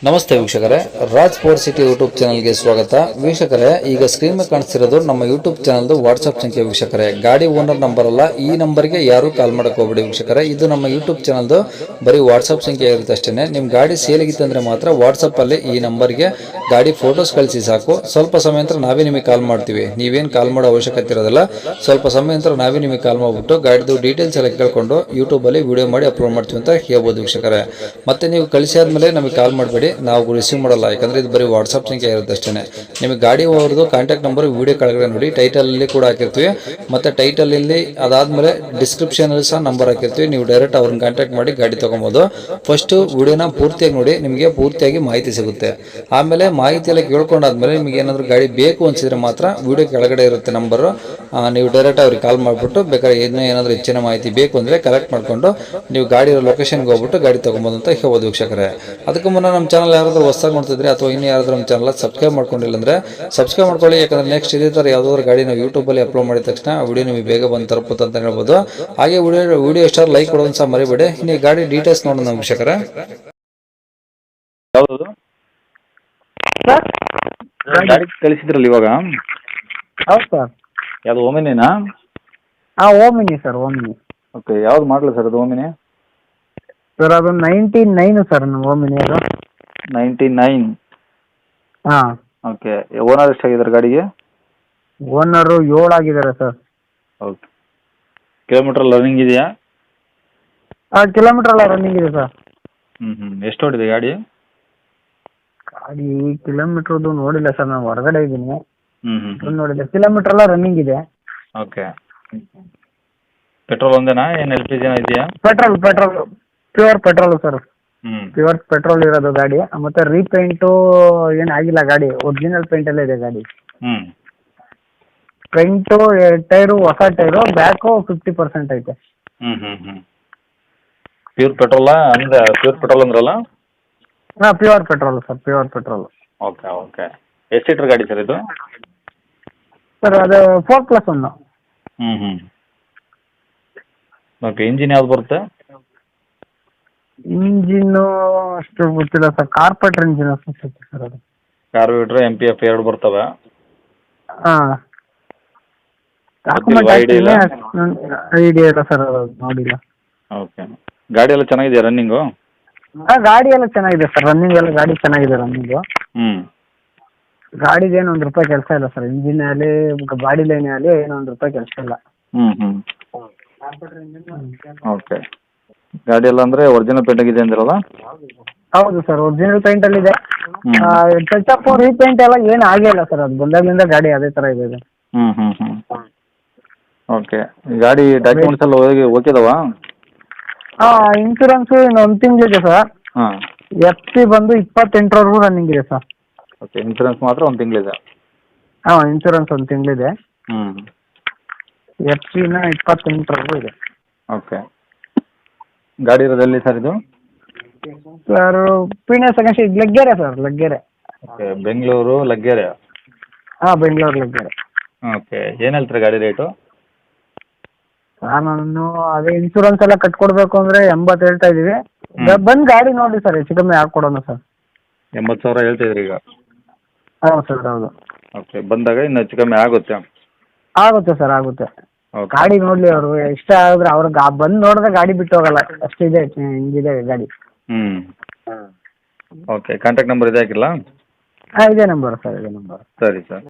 ನಮಸ್ತೆ ವೀಕ್ಷಕರೇ, Raj sports city YouTube ಚಾನಲ್ಗೆ ಸ್ವಾಗತ. ವೀಕ್ಷಕರೇ, ಈಗ ಸ್ಕ್ರೀನ್ ಮೇಲೆ ಕಾಣಿಸ್ತಿರೋದು ನಮ್ಮ ಯೂಟ್ಯೂಬ್ ಚಾನಲ್ದು ವಾಟ್ಸ್ಆಪ್ ಸಂಖ್ಯೆ. ವೀಕ್ಷಕರೇ, ಗಾಡಿ ಓನರ್ ನಂಬರ್ ಅಲ್ಲ, ಈ ನಂಬರ್ಗೆ ಯಾರು ಕಾಲ್ ಮಾಡಕ್ಕೆ ಹೋಗ್ಬೇಡಿ ವೀಕ್ಷಕರೇ. ಇದು ನಮ್ಮ ಯೂಟ್ಯೂಬ್ ಚಾನಲ್ದು ಬರೀ ವಾಟ್ಸ್ಆಪ್ ಸಂಖ್ಯೆ ಇರುತ್ತೆ ಅಷ್ಟೇ. ನಿಮ್ಮ ಗಾಡಿ ಸೇಲಿಗಿತ್ತಂದ್ರೆ ಮಾತ್ರ ವಾಟ್ಸಪ್ಪಲ್ಲಿ ಈ ನಂಬರ್ಗೆ ಗಾಡಿ ಫೋಟೋಸ್ ಕಳಿಸಿ ಸಾಕು. ಸ್ವಲ್ಪ ಸಮಯ ನಂತರ ನಾವೇ ನಿಮಗೆ ಕಾಲ್ ಮಾಡ್ತೀವಿ. ನೀವೇನು ಕಾಲ್ ಮಾಡೋ ಅವಶ್ಯಕತೆ ಇರೋದಿಲ್ಲ. ಸ್ವಲ್ಪ ಸಮಯ ನಂತರ ನಾವೇ ನಿಮಗೆ ಕಾಲ್ ಮಾಡಿಬಿಟ್ಟು ಗಾಡಿದು ಡೀಟೇಲ್ಸ್ ಎಲ್ಲ ಕೇಳ್ಕೊಂಡು ಯೂಟ್ಯೂಬಲ್ಲಿ ವಿಡಿಯೋ ಮಾಡಿ ಅಪ್ಲೋಡ್ ಮಾಡ್ತೀವಿ ಅಂತ ಹೇಳ್ಬೋದು ವೀಕ್ಷಕರೇ. ಮತ್ತೆ ನೀವು ಕಳಿಸಿ ಆದಮೇಲೆ ನಮಗೆ ಕಾಲ್ ಮಾಡಬೇಡಿ, ನಾವು ರಿಸೀವ್ ಮಾಡಲ್ಲ. ಯಾಕಂದ್ರೆ ಇದು ಬರೀ ವಾಟ್ಸ್ಆಪ್ ಸಂಖ್ಯೆ ಇರುತ್ತೆ ಅಷ್ಟೇ. ನಿಮಗೆ ಗಾಡಿ ಅವ್ರದ್ದು ಕಾಂಟ್ಯಾಕ್ಟ್ ನಂಬರ್ ವಿಡಿಯೋ ಕೆಳಗಡೆ ನೋಡಿ, ಟೈಟಲ್ ಅಲ್ಲಿ ಕೂಡ ಹಾಕಿರ್ತೀವಿ. ಮತ್ತೆ ಟೈಟಲ್ ಇಲ್ಲಿ ಅದಾದ್ಮೇಲೆ ಡಿಸ್ಕ್ರಿಪ್ಷನ್ ಅಲ್ಲಿ ಸಹ ನಂಬರ್ ಹಾಕಿರ್ತೀವಿ. ನೀವು ಡೈರೆಕ್ಟ್ ಅವ್ರನ್ನ ಕಾಂಟ್ಯಾಕ್ಟ್ ಮಾಡಿ ಗಾಡಿ ತಗೊಬೋದು. ಫಸ್ಟ್ ವಿಡಿಯೋನ ಪೂರ್ತಿಯಾಗಿ ನೋಡಿ, ನಿಮಗೆ ಪೂರ್ತಿಯಾಗಿ ಮಾಹಿತಿ ಸಿಗುತ್ತೆ. ಆಮೇಲೆ ಮಾಹಿತಿ ಎಲ್ಲ ಕೇಳ್ಕೊಂಡಾದ್ಮೇಲೆ ನಿಮಗೆ ಏನಾದರೂ ಗಾಡಿ ಬೇಕು ಅನ್ಸಿದ್ರೆ ಮಾತ್ರ ವಿಡಿಯೋ ಕೆಳಗಡೆ ಇರುತ್ತೆ ನಂಬರ್, ನೀವು ಡೈರೆಕ್ಟ್ ಅವ್ರಿಗೆ ಕಾಲ್ ಮಾಡಿಬಿಟ್ಟು ಬೇಕಾದ್ರೆ ಏನಾದರೂ ಹೆಚ್ಚಿನ ಮಾಹಿತಿ ಬೇಕು ಅಂದ್ರೆ ಕಲೆಕ್ಟ್ ಮಾಡ್ಕೊಂಡು ನೀವು ಗಾಡಿ ಲೊಕೇಶನ್ಗೆ ಹೋಗ್ಬಿಟ್ಟು ಗಾಡಿ ತಗೊಬೋದು ಅಂತ ಹೇಳ್ಬೋದು ವೀಕ್ಷಕರೇ. ಅದಕ್ಕೂ ಮುನ್ನ ನಮ್ಮ ಚಾನಲ್ ಯಾರಾದರೂ ಹೊಸದಾಗಿ ನೋಡ್ತಿದ್ರೆ ಅಥವಾ ಇನ್ನು ಯಾರಾದರೂ ನಮ್ಮ ಚಾನಲ್ ಸಬ್ಸ್ಕ್ರೈಬ್ ಮಾಡ್ಕೊಂಡಿಲ್ಲ ಅಂದ್ರೆ ಸಬ್ಸ್ಕ್ರೈಬ್ ಮಾಡ್ಕೊಳ್ಳಿ. ಯಾಕಂದ್ರೆ ನೆಕ್ಸ್ಟ್ ಇದೇ ಥರ ಯಾವುದಾದ್ರು ಗಾಡಿ ನಾವು ಯೂಟ್ಯೂಬಲ್ಲಿ ಅಪ್ಲೋಡ್ ಮಾಡಿದ ತಕ್ಷಣ ವಿಡಿಯೋ ನಿಮಗೆ ಬೇಗ ಬಂದು ತಲುಪುತ್ತೆ ಅಂತ ಹೇಳ್ಬೋದು. ಹಾಗೆ ವಿಡಿಯೋ ಎಷ್ಟಾದ್ರು ಲೈಕ್ ಕೊಡೋದು ಸಹ ಮರಿಬೇಡಿ. ಇನ್ನು ಗಾಡಿ ಡೀಟೇಲ್ಸ್ ನೋಡೋಣ ವೀಕ್ಷಕರೇ. ಯಾವುದು ಗಾಡಿ ಕಳಿಸಿದ್ರಲ್ಲ ಇವಾಗ? ಹೌದು ಸರ್. ಯಾವುದು ಓಮಿನಿನಾ? ಹಾಂ, ಓಮಿನಿ ಸರ್, ಓಮಿನಿ. ಓಕೆ, ಯಾವ್ದು ಮಾಡಲ ಸರ್ ಅದು ಓಮಿನಿ? ಸರ್ ಅದು 99 ಸರ್ ನಮ್ಮ ಓಮಿನಿ ಅದು. 99. ಹಾಂ. ಓಕೆ, ಓನರ್ ಎಷ್ಟಾಗಿದ್ದಾರೆ ಗಾಡಿಗೆ? ಓನರು 7 ಆಗಿದ್ದಾರೆ ಸರ್. ಓಕೆ, ಕಿಲೋಮೀಟರ್ ರನ್ನಿಂಗ್ ಇದೆಯಾ? ಕಿಲೋಮೀಟರ್ ಎಲ್ಲ ರನ್ನಿಂಗ್ ಇದೆ ಸರ್. ಎಷ್ಟು ಹೊಡಿದೆ ಗಾಡಿ? ಗಾಡಿ ಕಿಲೋಮೀಟ್ರದ್ದು ನೋಡಿಲ್ಲ ಸರ್, ನಾನು ಹೊರಗಡೆ ಇದ್ದೀನಿ. ನೋಡಿಲ್ಲ, ಕಿಲೋಮೀಟರ್ ಎಲ್ಲ ರನ್ನಿಂಗ್ ಇದೆ. ಓಕೆ, ಪೆಟ್ರೋಲ್ ಒಂದೇನಾ ಏನು ಎಲ್ ಪಿ ಜಿನ ಇದೆಯಾ? Petrol pure petrol sir. Pure petrol ಇರೋದು ಗಾಡಿ. ಮತ್ತೆ ರೀಪೇಂಟು ಏನಾಗಿಲ್ಲ ಗಾಡಿ, ಒರಿಜಿನಲ್ ಪೇಂಟ್ ಎಲ್ಲ ಇದೆ ಗಾಡಿ. ಫ್ರಂಟು ಟೈರು ಹೊಸ ಟೈರು, ಬ್ಯಾಕು 50% ಐತೆ. ಪ್ಯೂರ್ ಪೆಟ್ರೋಲಾ? ಅಂದ್ರೆ ಪ್ಯೂರ್ ಪೆಟ್ರೋಲ್ ಅಂದ್ರಲ್ಲ? ಹಾಂ, pure petrol sir, pure petrol. Okay okay, ಎಷ್ಟು ಸೀಟ್ರ್ ಗಾಡಿ ಸರ್ ಇದು? ಸರ್ ಅದು 4+1. ಓಕೆ, ಇಂಜಿನ್ ಯಾವ್ದು ಬರುತ್ತೆ? ಇಂಜಿನ್ನು ಅಷ್ಟು ಗೊತ್ತಿಲ್ಲ ಸರ್, ಕಾರ್ಪೆಟ್ರ್ ಇಂಜಿನ್ ಅನ್ಸುತ್ತೆ ಸರ್ ಅದು. ಕಾರ್ಬೇಟ್ರ್ MPF 2 ಬರ್ತವೆ? ಹಾಂ, ಐಡಿಯಾ ಇಲ್ಲ ಸರ್, ಅದು ನೋಡಿಲ್ಲ. ಓಕೆ, ಗಾಡಿ ಎಲ್ಲ ಚೆನ್ನಾಗಿದೆಯಾ ರನ್ನಿಂಗು? ಹಾಂ, ಗಾಡಿ ಎಲ್ಲ ಚೆನ್ನಾಗಿದೆ ಸರ್, ರನ್ನಿಂಗ್ ಎಲ್ಲ ಗಾಡಿ ಚೆನ್ನಾಗಿದೆ ರನ್ನಿಂಗು. ಗಾಡಿದೇನು ಒಂದು ರೂಪಾಯಿ ಕೆಲಸ ಇಲ್ಲ ಸರ್, ಇಂಜಿನ್ ಆಗಲಿ ಬಾಡಿ ಲೈನ್ ಆಗಲಿ ಏನೋ ಒಂದು ರೂಪಾಯಿ ಕೆಲಸ ಇಲ್ಲ. ಓಕೆ, ಗಾಡಿ ಎಲ್ಲ ಅಂದರೆ ಒರಿಜಿನಲ್ ಪೇಂಟ್ ಆಗಿದೆ ಅಂದಿರಲ್ಲ? ಹೌದು ಸರ್, ಒರಿಜಿನಲ್ ಪೇಂಟಲ್ಲಿ ಇದೆ. ಟಚ್ ಅಪ್ ರೀಪೇಂಟ್ ಎಲ್ಲ ಏನು ಆಗಿಲ್ಲ ಸರ್, ಅದು ಬಂದಾಗಲಿಂದ ಗಾಡಿ ಅದೇ ಥರ ಇದೆ. ಓಕೆ, ಗಾಡಿ ಡಾಕ್ಯುಮೆಂಟ್ಸ್ ಎಲ್ಲ ಓಕೆದವಾ? ಹಾಂ, ಇನ್ಶೂರೆನ್ಸು ಇನ್ನು 1 ತಿಂಗಳಿದೆ ಸರ್. ಹಾಂ, FC ಬಂದು 28ರವರೆಗೂ ರನ್ನಿಂಗ್ ಇದೆ ಸರ್. ಓಕೆ, ಇನ್ಶೂರೆನ್ಸ್ ಮಾತ್ರ 1 ತಿಂಗಳಿದೆ? ಹಾಂ, ಇನ್ಶೂರೆನ್ಸ್ 1 ತಿಂಗಳಿದೆ. FC-ನ 28ರವರೆಗೂ ಇದೆ. ಓಕೆ, ಗಾಡಿ ಇರೋದೆಲ್ಲಿ ಸರ್ ಇದು? Sir Peenya second Laggere sir, Laggere. Okay, Bengaluru Laggere? ಹಾಂ, ಬೆಂಗಳೂರು ಲಗ್ಗೆರೆ. ಓಕೆ, ಏನು ಹೇಳ್ತೀರಾ ಗಾಡಿ ರೇಟು? ನಾನು ಅದೇ ಇನ್ಶೂರೆನ್ಸ್ ಎಲ್ಲ ಕಟ್ಕೊಡ್ಬೇಕು ಅಂದರೆ 80 ಹೇಳ್ತಾ ಇದ್ದೀವಿ. ಬಂದು ಗಾಡಿ ನೋಡಿ ಸರ್, ಹೆಚ್ಚು ಕಮ್ಮಿ ಹಾಕ್ಕೊಡೋಣ ಸರ್. 80,000 ಹೇಳ್ತಿದ್ರಿ ಈಗ? ಹೌದು ಸರ್, ಹೌದು. ಓಕೆ, ಬಂದಾಗ ಇನ್ನು ಹೆಚ್ಚು ಕಮ್ಮಿ ಆಗುತ್ತೆ? ಆಗುತ್ತೆ ಸರ್, ಆಗುತ್ತೆ. ಓಕೆ, ಗಾಡಿ ನೋಡಲಿ ಅವರು, ಇಷ್ಟ ಆದರೆ ಅವ್ರಿಗೆ ಬಂದು ನೋಡಿದ್ರೆ ಗಾಡಿ ಬಿಟ್ಟು ಹೋಗಲ್ಲ, ಅಷ್ಟಿದೆ, ಹಿಂಗಿದೆ ಗಾಡಿ. ಓಕೆ, ಕಾಂಟ್ಯಾಕ್ಟ್ ನಂಬರ್ ಇದೆ ಹಾಕಿಲ್ಲ? ಹಾಂ, ಇದೇ ನಂಬರ್ ಸರ್, ಇದೇ ನಂಬರ್. ಸರಿ ಸರ್.